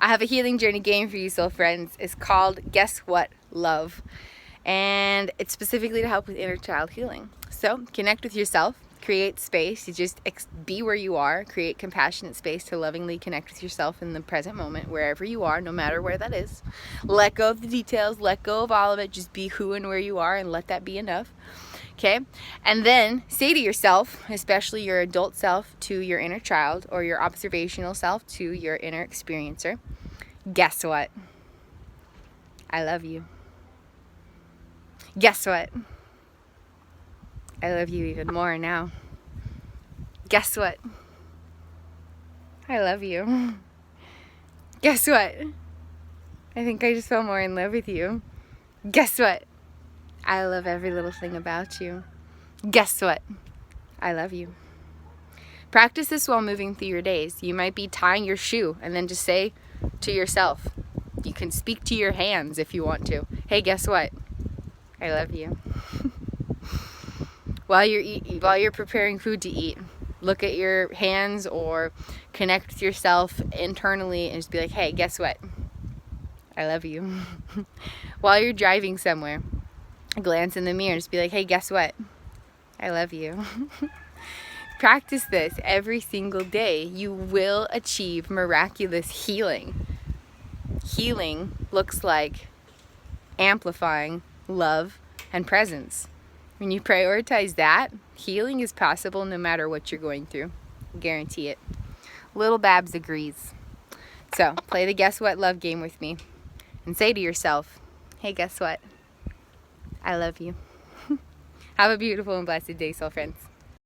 I have a healing journey game for you, soul friends. It's called Guess What? Love. And it's specifically to help with inner child healing. So connect with yourself, create space. You just be where you are, create compassionate space to lovingly connect with yourself in the present moment, wherever you are, no matter where that is. Let go of the details, let go of all of it. Just be who and where you are, and let that be enough. Okay? And then say to yourself, especially your adult self to your inner child, or your observational self to your inner experiencer, guess what? I love you. Guess what? I love you even more now. Guess what? I love you. Guess what? I think I just fell more in love with you. Guess what? I love every little thing about you. Guess what? I love you. Practice this while moving through your days. You might be tying your shoe and then just say to yourself, you can speak to your hands if you want to. Hey, guess what? I love you. While you're preparing food to eat, look at your hands or connect with yourself internally and just be like, hey, guess what? I love you. While you're driving somewhere, glance in the mirror and just be like, hey, guess what? I love you. Practice this every single day. You will achieve miraculous healing. Healing looks like amplifying love and presence. When you prioritize that, healing is possible no matter what you're going through. Guarantee it. Little Babs agrees. So, play the Guess What love game with me and say to yourself, hey, guess what? I love you. Have a beautiful and blessed day, soul friends.